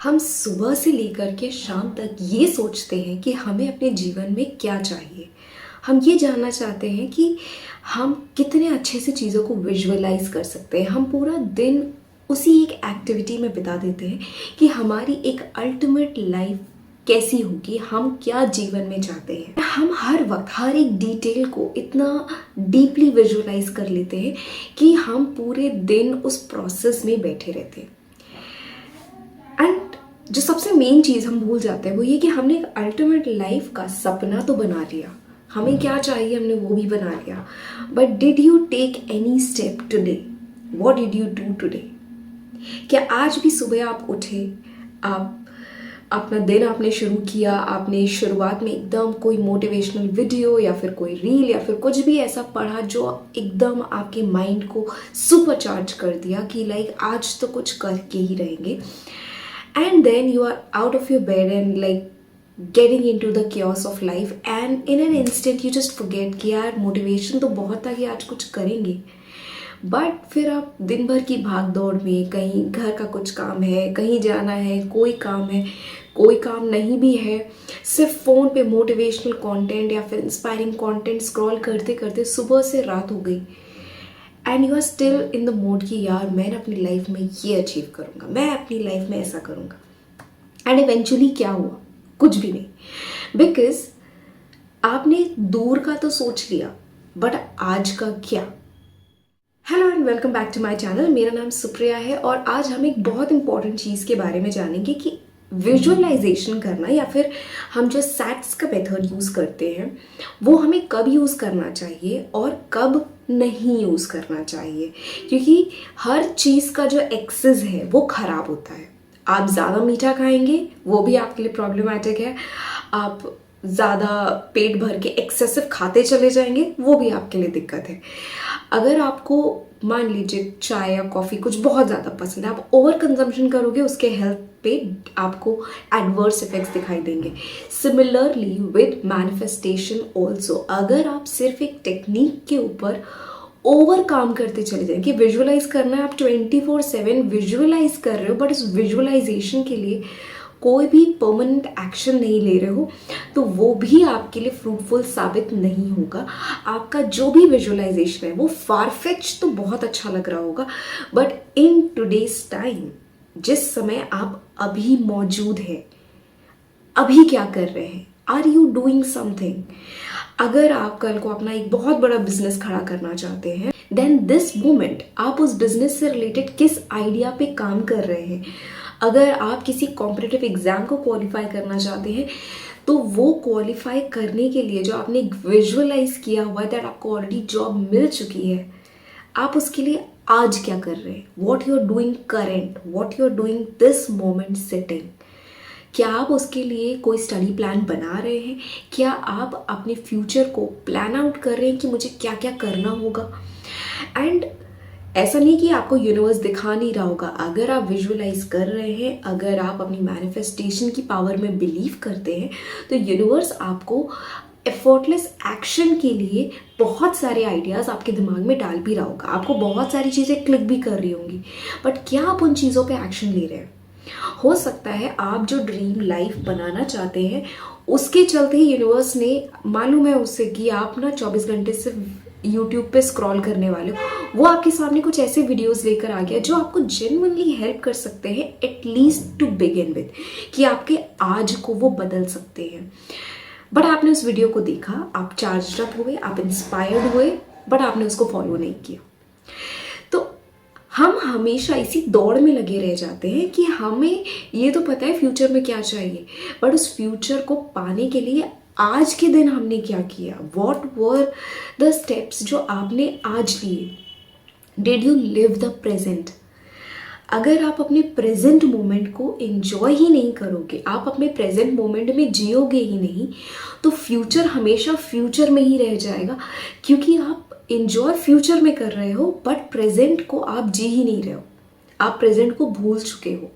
हम सुबह से लेकर के शाम तक ये सोचते हैं कि हमें अपने जीवन में क्या चाहिए। हम ये जानना चाहते हैं कि हम कितने अच्छे से चीज़ों को विजुअलाइज कर सकते हैं। हम पूरा दिन उसी एक एक्टिविटी में बिता देते हैं कि हमारी एक अल्टीमेट लाइफ कैसी होगी, हम क्या जीवन में चाहते हैं। हम हर वक्त हर एक डिटेल को इतना डीपली विजुअलाइज कर लेते हैं कि हम पूरे दिन उस प्रोसेस में बैठे रहते हैं। एंड जो सबसे मेन चीज़ हम भूल जाते हैं वो ये कि हमने एक अल्टीमेट लाइफ का सपना तो बना लिया, हमें क्या चाहिए हमने वो भी बना लिया, but did you take any step today? What did you do today? क्या आज भी सुबह आप उठे, आप अपना दिन आपने शुरू किया, आपने शुरुआत में एकदम कोई मोटिवेशनल वीडियो या फिर कोई रील या फिर कुछ भी ऐसा पढ़ा जो एकदम आपके माइंड को सुपर चार्ज कर दिया कि लाइक आज तो कुछ करके ही रहेंगे, and then you are out of your bed and like getting into the chaos of life and in an instant you just forget कि यार मोटिवेशन तो बहुत था कि आज कुछ करेंगे, बट फिर आप दिन भर की भाग दौड़ में कहीं घर का कुछ काम है, कहीं जाना है, कोई काम है, कोई काम नहीं भी है, सिर्फ फ़ोन पे मोटिवेशनल कंटेंट या फिर इंस्पायरिंग कंटेंट स्क्रॉल करते करते सुबह से रात हो गई and you are still in the mode कि यार मैं अपनी लाइफ में ये अचीव करूँगा, मैं अपनी लाइफ में ऐसा करूँगा। एंड इवेंचुअली क्या हुआ? कुछ भी नहीं, बिकॉज आपने दूर का तो सोच लिया, बट आज का क्या? Hello and welcome back to my channel. मेरा नाम सुप्रिया है और आज हम एक बहुत इंपॉर्टेंट चीज़ के बारे में जानेंगे कि विजुअलाइजेशन करना या फिर हम जो सैट्स का मेथड यूज़ करते हैं वो हमें कब यूज़ करना चाहिए और कब नहीं यूज़ करना चाहिए, क्योंकि हर चीज़ का जो एक्सेस है वो ख़राब होता है। आप ज़्यादा मीठा खाएंगे वो भी आपके लिए प्रॉब्लमेटिक है, आप ज़्यादा पेट भर के एक्सेसिव खाते चले जाएंगे वो भी आपके लिए दिक्कत है। अगर आपको मान लीजिए चाय या कॉफ़ी कुछ बहुत ज़्यादा पसंद है, आप ओवर कंजम्पशन करोगे, उसके हेल्थ पे आपको एडवर्स इफेक्ट्स दिखाई देंगे। सिमिलरली विद मैनिफेस्टेशन ऑल्सो, अगर आप सिर्फ एक टेक्निक के ऊपर ओवर काम करते चले जाएंगे, विजुअलाइज करना है, आप 24/7 विजुअलाइज कर रहे हो बट इस विजुअलाइजेशन के लिए कोई भी परमानेंट एक्शन नहीं ले रहे हो, तो वो भी आपके लिए फ्रूटफुल साबित नहीं होगा। आपका जो भी विजुअलाइजेशन है वो फारफेच तो बहुत अच्छा लग रहा होगा, बट इन टुडेज टाइम जिस समय आप अभी मौजूद हैं, अभी क्या कर रहे हैं? Are you doing something? अगर आप कल को अपना एक बहुत बड़ा बिजनेस खड़ा करना चाहते हैं, देन दिस मोमेंट आप उस बिजनेस से रिलेटेड किस आइडिया पे काम कर रहे हैं। अगर आप किसी कॉम्पिटिटिव एग्जाम को क्वालिफाई करना चाहते हैं तो वो क्वालिफाई करने के लिए जो आपने विजुअलाइज किया हुआ है दैट आपको ऑलरेडी जॉब मिल चुकी है, आप उसके लिए आज क्या कर रहे हैं? What you are doing current, what you are doing this moment sitting. क्या आप उसके लिए कोई स्टडी प्लान बना रहे हैं? क्या आप अपने फ्यूचर को प्लान आउट कर रहे हैं कि मुझे क्या क्या करना होगा? एंड ऐसा नहीं कि आपको यूनिवर्स दिखा नहीं रहा होगा। अगर आप विजुअलाइज कर रहे हैं, अगर आप अपनी मैनिफेस्टेशन की पावर में बिलीव करते हैं, तो यूनिवर्स आपको एफर्टलेस एक्शन के लिए बहुत सारे आइडियाज़ आपके दिमाग में डाल भी रहा होगा। आपको बहुत सारी चीज़ें क्लिक भी कर रही होंगी, बट क्या आप उन चीज़ों पे एक्शन ले रहे हैं? हो सकता है आप जो ड्रीम लाइफ बनाना चाहते हैं उसके चलते ही यूनिवर्स ने, मालूम है उससे कि आप ना 24 घंटे से यूट्यूब पे स्क्रॉल करने वाले हो, वो आपके सामने कुछ ऐसे वीडियोस लेकर आ गया जो आपको जेन्युइनली हेल्प कर सकते हैं एटलीस्ट टू बिगिन विद, कि आपके आज को वो बदल सकते हैं। बट आपने उस वीडियो को देखा, आप चार्ज अप हुए, आप इंस्पायर्ड हुए, बट आपने उसको फॉलो नहीं किया। तो हम हमेशा इसी दौड़ में लगे रह जाते हैं कि हमें ये तो पता है फ्यूचर में क्या चाहिए, बट उस फ्यूचर को पाने के लिए आज के दिन हमने क्या किया? वॉट वर द स्टेप्स जो आपने आज लिए? Did you live the present? अगर आप अपने प्रेजेंट मोमेंट को एंजॉय ही नहीं करोगे, आप अपने प्रेजेंट मोमेंट में जियोगे ही नहीं, तो फ्यूचर हमेशा फ्यूचर में ही रह जाएगा, क्योंकि आप एंजॉय फ्यूचर में कर रहे हो बट प्रेजेंट को आप जी ही नहीं रहे हो, आप प्रेजेंट को भूल चुके हो।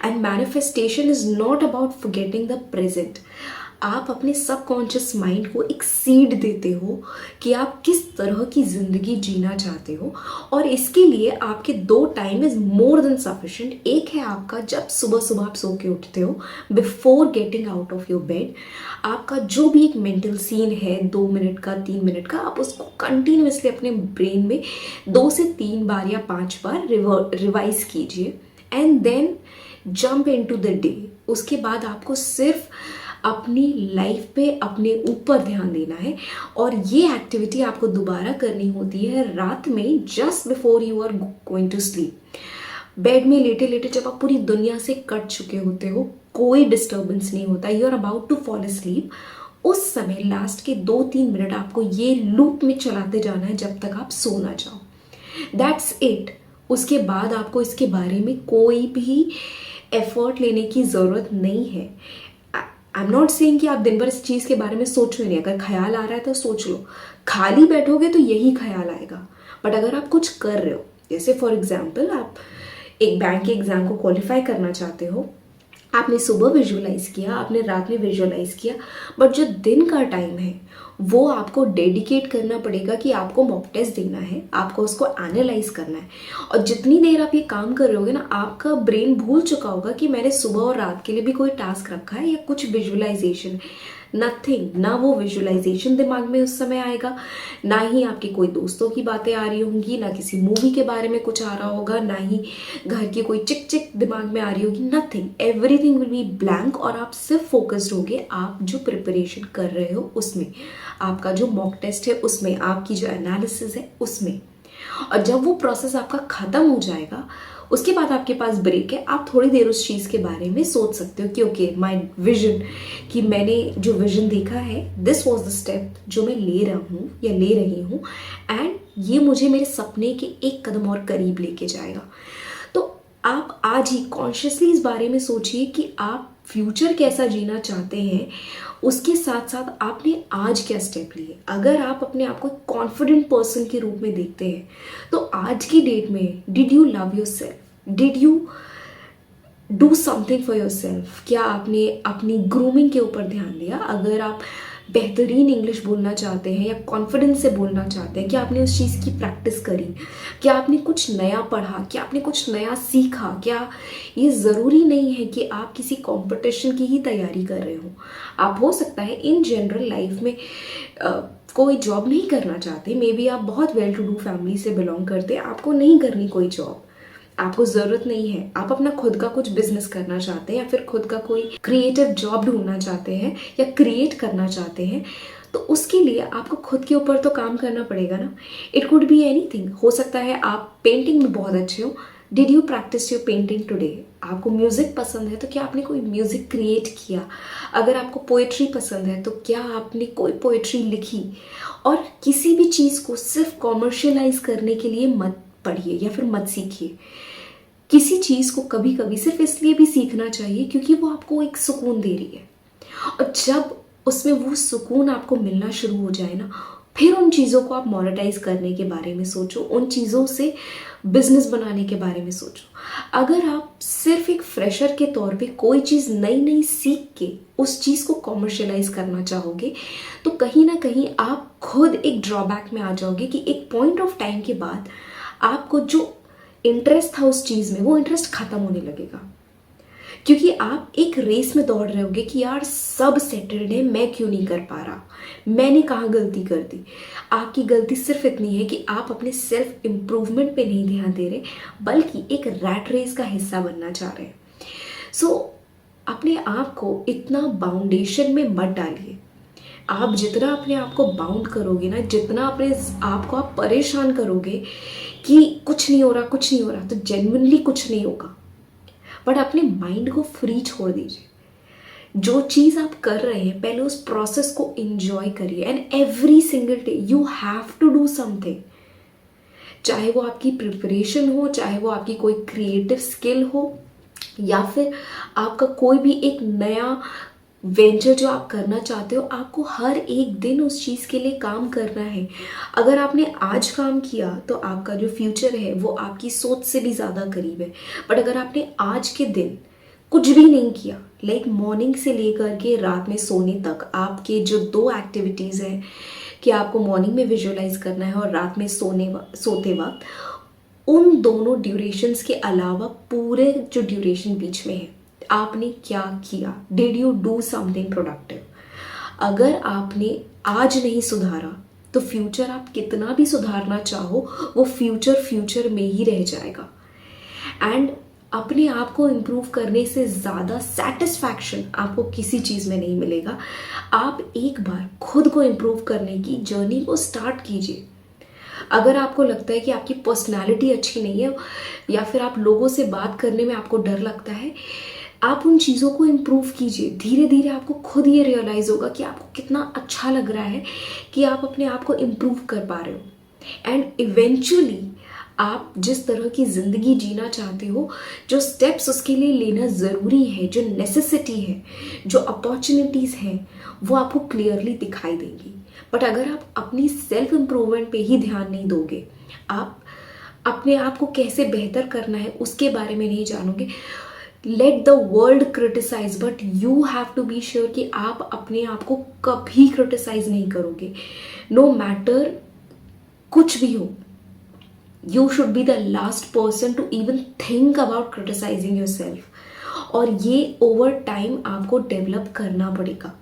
And manifestation is not about forgetting the present. आप अपने सबकॉन्शियस माइंड को एक सीड देते हो कि आप किस तरह की ज़िंदगी जीना चाहते हो। और इसके लिए आपके दो time is more than sufficient. एक है आपका जब सुबह सुबह आप सो के उठते हो, before getting out of your bed, आपका जो भी एक मेंटल सीन है 2 मिनट का 3 मिनट का, आप उसको कंटिन्यूसली अपने ब्रेन में 2 से 3 बार या 5 बार रिवाइज कीजिए and then jump into the day. उसके बाद आपको सिर्फ अपनी लाइफ पे अपने ऊपर ध्यान देना है। और ये एक्टिविटी आपको दोबारा करनी होती है रात में, just before you are going to sleep. Bed में लेटे लेटे जब आप पूरी दुनिया से कट चुके होते हो, कोई डिस्टर्बेंस नहीं होता, you are about to fall asleep, उस समय लास्ट के 2-3 मिनट आपको ये लूप में चलाते जाना है जब तक आप सो ना जाओ। That's it. उसके बाद आपको इसके बारे में कोई भी एफर्ट लेने की ज़रूरत नहीं है। आई एम नॉट सेइंग कि आप दिन भर इस चीज़ के बारे में सोचो ही नहीं। अगर ख्याल आ रहा है तो सोच लो, खाली बैठोगे तो यही ख्याल आएगा। बट अगर आप कुछ कर रहे हो, जैसे फॉर एग्जाम्पल आप एक बैंक के एग्ज़ाम को क्वालिफाई करना चाहते हो, आपने सुबह विजुअलाइज किया, आपने रात में विजुअलाइज किया, बट जो दिन का टाइम है वो आपको डेडिकेट करना पड़ेगा कि आपको मॉक टेस्ट देना है, आपको उसको एनालाइज करना है। और जितनी देर आप ये काम कर रहे होगे ना, आपका ब्रेन भूल चुका होगा कि मैंने सुबह और रात के लिए भी कोई टास्क रखा है या कुछ विजुअलाइजेशन। नथिंग। ना वो विजुअलाइजेशन दिमाग में उस समय आएगा, ना ही आपके कोई दोस्तों की बातें आ रही होंगी, ना किसी मूवी के बारे में कुछ आ रहा होगा, ना ही घर की कोई चिक चिक दिमाग में आ रही होगी। Nothing. Everything will be blank. और आप सिर्फ फोकस्ड होगे आप जो प्रिपरेशन कर रहे हो उसमें, आपका जो मॉक टेस्ट है उसमें, आपकी जो एनालिसिस है उसमें। और जब वो प्रोसेस आपका खत्म हो जाएगा, उसके बाद आपके पास ब्रेक है, आप थोड़ी देर उस चीज़ के बारे में सोच सकते हो कि ओके माय विजन, कि मैंने जो विजन देखा है, दिस वाज द स्टेप जो मैं ले रहा हूँ या ले रही हूँ, एंड ये मुझे मेरे सपने के एक कदम और करीब लेके जाएगा। तो आप आज ही कॉन्शियसली इस बारे में सोचिए कि आप फ्यूचर कैसा जीना चाहते हैं, उसके साथ साथ आपने आज क्या स्टेप लिए। अगर आप अपने आप को कॉन्फिडेंट पर्सन के रूप में देखते हैं, तो आज की डेट में did you love your self, did you do something for your self? क्या आपने अपनी ग्रूमिंग के ऊपर ध्यान दिया? अगर आप बेहतरीन इंग्लिश बोलना चाहते हैं या कॉन्फिडेंस से बोलना चाहते हैं, क्या आपने उस चीज़ की प्रैक्टिस करी? क्या आपने कुछ नया पढ़ा? क्या आपने कुछ नया सीखा? क्या ये ज़रूरी नहीं है कि आप किसी कंपटीशन की ही तैयारी कर रहे हो। आप हो सकता है इन जनरल लाइफ में कोई जॉब नहीं करना चाहते, मे बी आप बहुत वेल टू डू फैमिली से बिलोंग करते हैं, आपको नहीं करनी कोई जॉब, आपको ज़रूरत नहीं है। आप अपना खुद का कुछ बिजनेस करना चाहते हैं या फिर खुद का कोई क्रिएटिव जॉब ढूंढना चाहते हैं या क्रिएट करना चाहते हैं, तो उसके लिए आपको खुद के ऊपर तो काम करना पड़ेगा ना। It could be anything. हो सकता है आप पेंटिंग में बहुत अच्छे हो, did you practice your painting today? आपको म्यूज़िक पसंद है तो क्या आपने कोई म्यूज़िक क्रिएट किया? अगर आपको पोएट्री पसंद है तो क्या आपने कोई पोएट्री लिखी? और किसी भी चीज़ को सिर्फ कॉमर्शियलाइज करने के लिए मत पढ़िए या फिर मत सीखिए। किसी चीज़ को कभी कभी सिर्फ इसलिए भी सीखना चाहिए क्योंकि वो आपको एक सुकून दे रही है, और जब उसमें वो सुकून आपको मिलना शुरू हो जाए ना, फिर उन चीज़ों को आप मोनेटाइज करने के बारे में सोचो, उन चीज़ों से बिजनेस बनाने के बारे में सोचो। अगर आप सिर्फ एक फ्रेशर के तौर पे कोई चीज़ नई नई सीख के उस चीज़ को कॉमर्शियलाइज करना चाहोगे, तो कहीं ना कहीं आप खुद एक ड्रॉबैक में आ जाओगे कि एक पॉइंट ऑफ टाइम के बाद आपको जो इंटरेस्ट था उस चीज़ में, वो इंटरेस्ट खत्म होने लगेगा। क्योंकि आप एक रेस में दौड़ रहे होगे कि यार सब सेटल्ड है, मैं क्यों नहीं कर पा रहा, मैंने कहाँ गलती कर दी। आपकी गलती सिर्फ इतनी है कि आप अपने सेल्फ इम्प्रूवमेंट पे नहीं ध्यान दे रहे, बल्कि एक रैट रेस का हिस्सा बनना चाह रहे हैं। सो अपने आप को इतना बाउंडेशन में मत डालिए। आप जितना अपने आप को बाउंड करोगे ना, जितना अपने आप को आप परेशान करोगे कि कुछ नहीं हो रहा कुछ नहीं हो रहा, तो जेन्युइनली कुछ नहीं होगा। बट अपने माइंड को फ्री छोड़ दीजिए। जो चीज़ आप कर रहे हैं पहले उस प्रोसेस को एंजॉय करिए, and every single day you have to do something. चाहे वो आपकी प्रिपरेशन हो, चाहे वो आपकी कोई क्रिएटिव स्किल हो, या फिर आपका कोई भी एक नया वेंचर जो आप करना चाहते हो, आपको हर एक दिन उस चीज़ के लिए काम करना है। अगर आपने आज काम किया तो आपका जो फ्यूचर है वो आपकी सोच से भी ज़्यादा करीब है। बट अगर आपने आज के दिन कुछ भी नहीं किया, लाइक मॉर्निंग से लेकर के रात में सोने तक आपके जो 2 एक्टिविटीज़ हैं कि आपको मॉर्निंग में विजुअलाइज करना है और रात में सोते वक्त, उन दोनों ड्यूरेशंस के अलावा पूरे जो ड्यूरेशन बीच में है आपने क्या किया, did you do something productive. अगर आपने आज नहीं सुधारा तो फ्यूचर आप कितना भी सुधारना चाहो वो फ्यूचर में ही रह जाएगा। एंड अपने आप को इम्प्रूव करने से ज़्यादा सेटिस्फैक्शन आपको किसी चीज़ में नहीं मिलेगा। आप एक बार खुद को इम्प्रूव करने की जर्नी को स्टार्ट कीजिए। अगर आपको लगता है कि आपकी पर्सनालिटी अच्छी नहीं है या फिर आप लोगों से बात करने में आपको डर लगता है, आप उन चीज़ों को इम्प्रूव कीजिए। धीरे धीरे आपको खुद ये रियलाइज़ होगा कि आपको कितना अच्छा लग रहा है कि आप अपने आप को इम्प्रूव कर पा रहे हो। एंड इवेंचुअली आप जिस तरह की ज़िंदगी जीना चाहते हो, जो स्टेप्स उसके लिए लेना ज़रूरी है, जो नेसेसिटी है, जो अपॉर्चुनिटीज़ हैं, वो आपको क्लियरली दिखाई देंगी। बट अगर आप अपनी सेल्फ इम्प्रूवमेंट पे ही ध्यान नहीं दोगे, आप अपने आप को कैसे बेहतर करना है उसके बारे में नहीं जानोगे, let the world criticise but you have to be sure कि आप अपने आप को कभी क्रिटिसाइज नहीं करोगे। नो मैटर कुछ भी हो, you should be the last person to even think about criticizing yourself। और ये ओवर टाइम आपको डेवलप करना पड़ेगा।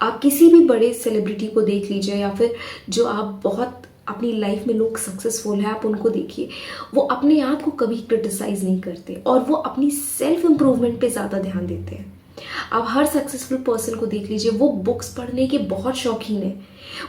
आप किसी भी बड़े सेलिब्रिटी को देख लीजिए या फिर जो आप बहुत अपनी लाइफ में लोग सक्सेसफुल हैं, आप उनको देखिए, वो अपने आप को कभी क्रिटिसाइज नहीं करते और वो अपनी सेल्फ इम्प्रूवमेंट पे ज़्यादा ध्यान देते हैं। आप हर सक्सेसफुल पर्सन को देख लीजिए, वो बुक्स पढ़ने के बहुत शौकीन है।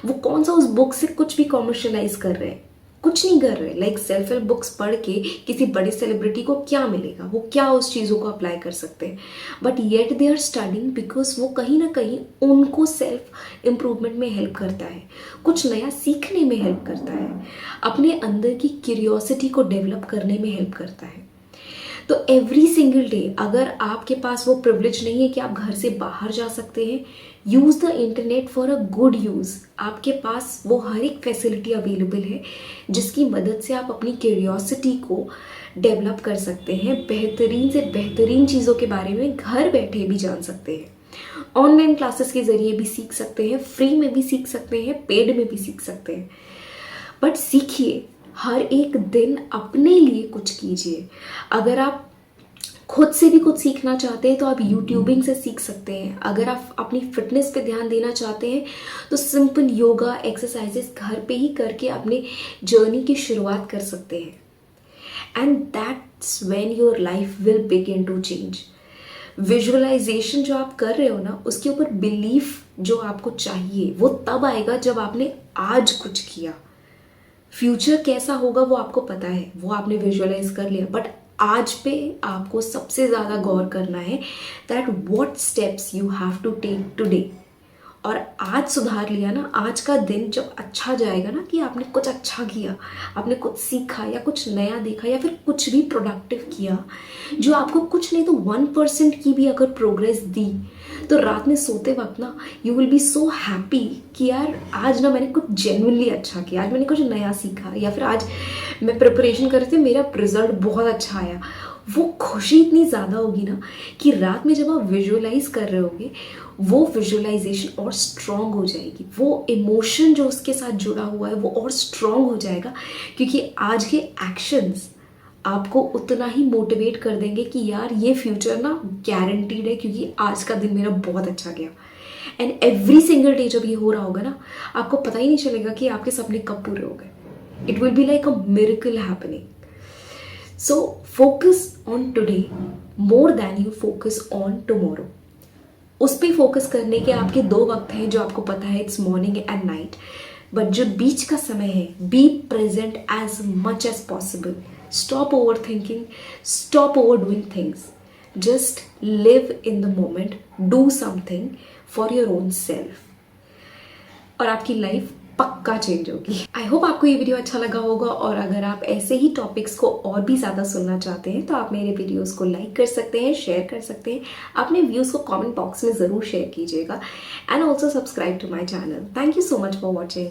वो कौन सा उस बुक से कुछ भी कॉमर्शलाइज कर रहे हैं, कुछ नहीं कर रहे। लाइक सेल्फ हेल्प बुक्स पढ़ के किसी बड़े सेलिब्रिटी को क्या मिलेगा, वो क्या उस चीज़ों को अप्लाई कर सकते हैं, but yet they are studying because वो कहीं ना कहीं उनको सेल्फ इम्प्रूवमेंट में हेल्प करता है, कुछ नया सीखने में हेल्प करता है, अपने अंदर की क्यूरियोसिटी को डेवलप करने में हेल्प करता है। तो एवरी सिंगल डे अगर आपके पास वो प्रिविलेज नहीं है कि आप घर से बाहर जा सकते हैं, use the internet for a good use. आपके पास वो हर एक फैसिलिटी अवेलेबल है जिसकी मदद से आप अपनी क्यूरियोसिटी को डेवलप कर सकते हैं, बेहतरीन से बेहतरीन चीज़ों के बारे में घर बैठे भी जान सकते हैं। ऑनलाइन क्लासेस के ज़रिए भी सीख सकते हैं, फ्री में भी सीख सकते हैं, पेड में भी सीख सकते हैं। बट सीखिए, हर एक दिन अपने लिए कुछ कीजिए। अगर आप खुद से भी कुछ सीखना चाहते हैं तो आप यूट्यूबिंग से सीख सकते हैं। अगर आप अपनी फिटनेस पे ध्यान देना चाहते हैं तो सिंपल योगा एक्सरसाइजेस घर पे ही करके अपने जर्नी की शुरुआत कर सकते हैं। And that's when your life will begin to change. Visualisation जो आप कर रहे हो ना, उसके ऊपर बिलीफ जो आपको चाहिए वो तब आएगा जब आपने आज कुछ किया। फ्यूचर कैसा होगा वो आपको पता है, वो आपने विजुअलाइज कर लिया, बट आज पे आपको सबसे ज़्यादा गौर करना है that what steps you have to take today. और आज सुधार लिया ना, आज का दिन जब अच्छा जाएगा ना कि आपने कुछ अच्छा किया, आपने कुछ सीखा या कुछ नया देखा या फिर कुछ भी प्रोडक्टिव किया, जो आपको कुछ नहीं तो 1% की भी अगर प्रोग्रेस दी, तो रात में सोते वक्त ना you will be so happy कि यार आज ना मैंने कुछ जेन्युइनली अच्छा किया, आज मैंने कुछ नया सीखा, या फिर आज मैं प्रिपरेशन कर रही थी, मेरा रिजल्ट बहुत अच्छा आया। वो खुशी इतनी ज़्यादा होगी ना कि रात में जब आप विजुअलाइज कर रहे होगे, वो विजुअलाइजेशन और स्ट्रॉन्ग हो जाएगी, वो इमोशन जो उसके साथ जुड़ा हुआ है वो और स्ट्रॉन्ग हो जाएगा, क्योंकि आज के एक्शंस आपको उतना ही मोटिवेट कर देंगे कि यार ये फ्यूचर ना गारंटीड है, क्योंकि आज का दिन मेरा बहुत अच्छा गया। एंड एवरी सिंगल डे जब ये हो रहा होगा ना, आपको पता ही नहीं चलेगा कि आपके सपने कब पूरे हो गए। It will be like a miracle happening. So focus on today more than you focus on tomorrow. उस पर फोकस करने के आपके 2 वक्त हैं जो आपको पता है, it's morning and night. But जो बीच का समय है, be present as much as possible. Stop over thinking, stop over doing things, just live in the moment, do something for your own self और आपकी लाइफ पक्का चेंज होगी। I hope आपको ये वीडियो अच्छा लगा होगा, और अगर आप ऐसे ही टॉपिक्स को और भी ज़्यादा सुनना चाहते हैं तो आप मेरे वीडियोस को लाइक कर सकते हैं, शेयर कर सकते हैं, अपने व्यूज़ को कमेंट बॉक्स में ज़रूर शेयर कीजिएगा, and also subscribe to my channel. Thank you so much for watching.